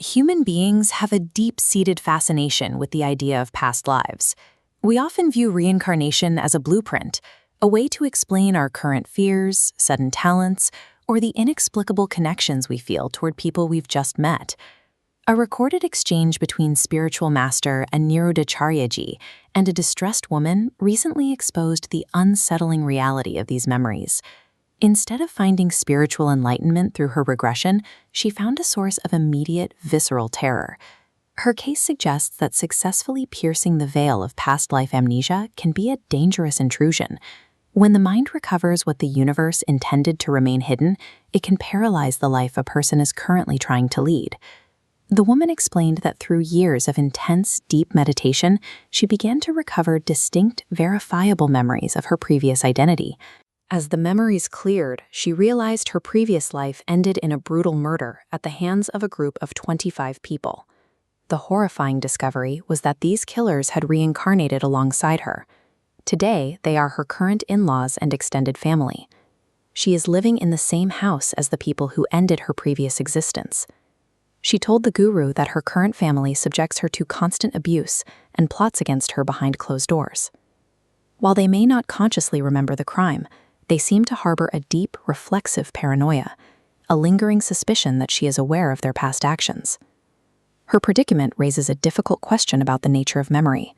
Human beings have a deep-seated fascination with the idea of past lives. We often view reincarnation as a blueprint, a way to explain our current fears, sudden talents, or the inexplicable connections we feel toward people we've just met. A recorded exchange between spiritual master Aniruddhacharyaji and a distressed woman recently exposed the unsettling reality of these memories. Instead of finding spiritual enlightenment through her regression, she found a source of immediate, visceral terror. Her case suggests that successfully piercing the veil of past life amnesia can be a dangerous intrusion. When the mind recovers what the universe intended to remain hidden, it can paralyze the life a person is currently trying to lead. The woman explained that through years of intense, deep meditation, she began to recover distinct, verifiable memories of her previous identity. As the memories cleared, she realized her previous life ended in a brutal murder at the hands of a group of 25 people. The horrifying discovery was that these killers had reincarnated alongside her. Today, they are her current in-laws and extended family. She is living in the same house as the people who ended her previous existence. She told the guru that her current family subjects her to constant abuse and plots against her behind closed doors. While they may not consciously remember the crime, they seem to harbor a deep, reflexive paranoia, a lingering suspicion that she is aware of their past actions. Her predicament raises a difficult question about the nature of memory.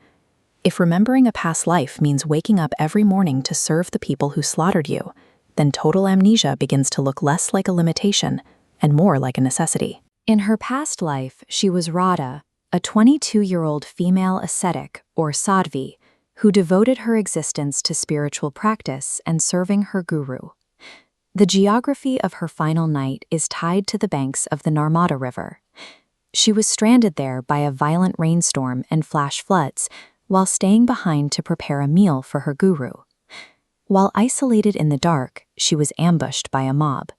If remembering a past life means waking up every morning to serve the people who slaughtered you, then total amnesia begins to look less like a limitation and more like a necessity. In her past life, she was Radha, a 22-year-old female ascetic, or sadhvi, who devoted her existence to spiritual practice and serving her guru. The geography of her final night is tied to the banks of the Narmada River. She was stranded there by a violent rainstorm and flash floods while staying behind to prepare a meal for her guru. While isolated in the dark, she was ambushed by a mob.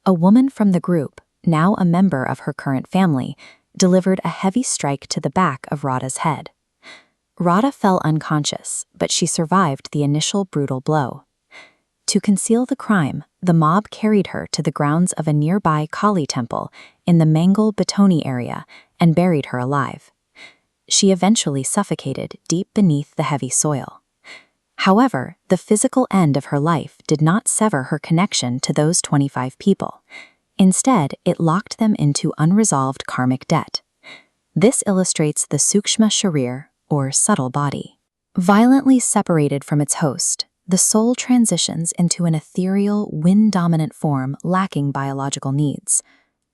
A woman from the group, now a member of her current family, delivered a heavy strike to the back of Radha's head. Radha fell unconscious, but she survived the initial brutal blow. To conceal the crime, the mob carried her to the grounds of a nearby Kali temple in the Mangal Batoni area and buried her alive. She eventually suffocated deep beneath the heavy soil. However, the physical end of her life did not sever her connection to those 25 people. Instead, it locked them into unresolved karmic debt. This illustrates the Sukshma Sharir, or subtle body. Violently separated from its host, the soul transitions into an ethereal, wind-dominant form lacking biological needs.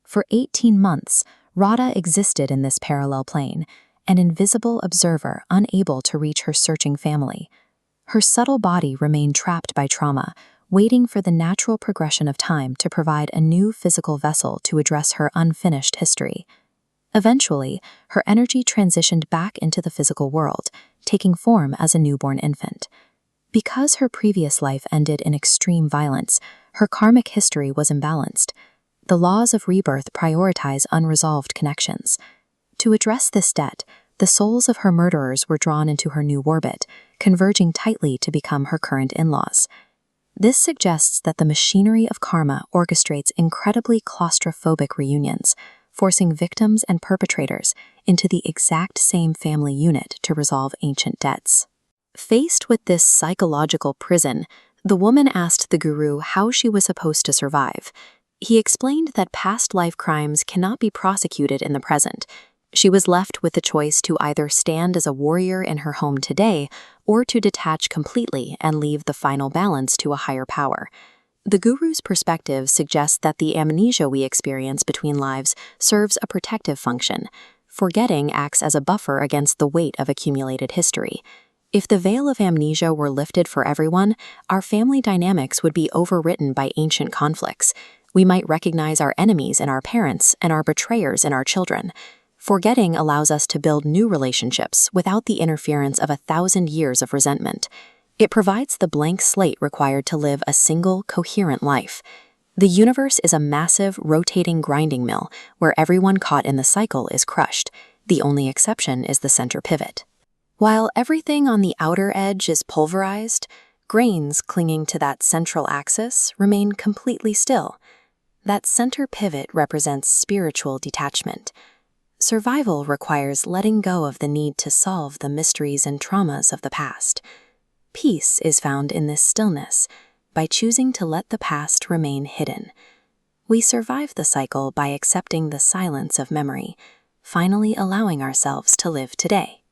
For 18 months, Radha existed in this parallel plane, an invisible observer unable to reach her searching family. Her subtle body remained trapped by trauma, waiting for the natural progression of time to provide a new physical vessel to address her unfinished history. Eventually, her energy transitioned back into the physical world, taking form as a newborn infant. Because her previous life ended in extreme violence, her karmic history was imbalanced. The laws of rebirth prioritize unresolved connections. To address this debt, the souls of her murderers were drawn into her new orbit, converging tightly to become her current in-laws. This suggests that the machinery of karma orchestrates incredibly claustrophobic reunions, forcing victims and perpetrators into the exact same family unit to resolve ancient debts. Faced with this psychological prison, the woman asked the guru how she was supposed to survive. He explained that past life crimes cannot be prosecuted in the present. She was left with the choice to either stand as a warrior in her home today or to detach completely and leave the final balance to a higher power. The guru's perspective suggests that the amnesia we experience between lives serves a protective function. Forgetting acts as a buffer against the weight of accumulated history. If the veil of amnesia were lifted for everyone, our family dynamics would be overwritten by ancient conflicts. We might recognize our enemies in our parents and our betrayers in our children. Forgetting allows us to build new relationships without the interference of 1,000 years of resentment. It provides the blank slate required to live a single, coherent life. The universe is a massive, rotating grinding mill where everyone caught in the cycle is crushed. The only exception is the center pivot. While everything on the outer edge is pulverized, grains clinging to that central axis remain completely still. That center pivot represents spiritual detachment. survival requires letting go of the need to solve the mysteries and traumas of the past. Peace is found in this stillness, by choosing to let the past remain hidden. We survive the cycle by accepting the silence of memory, finally allowing ourselves to live today.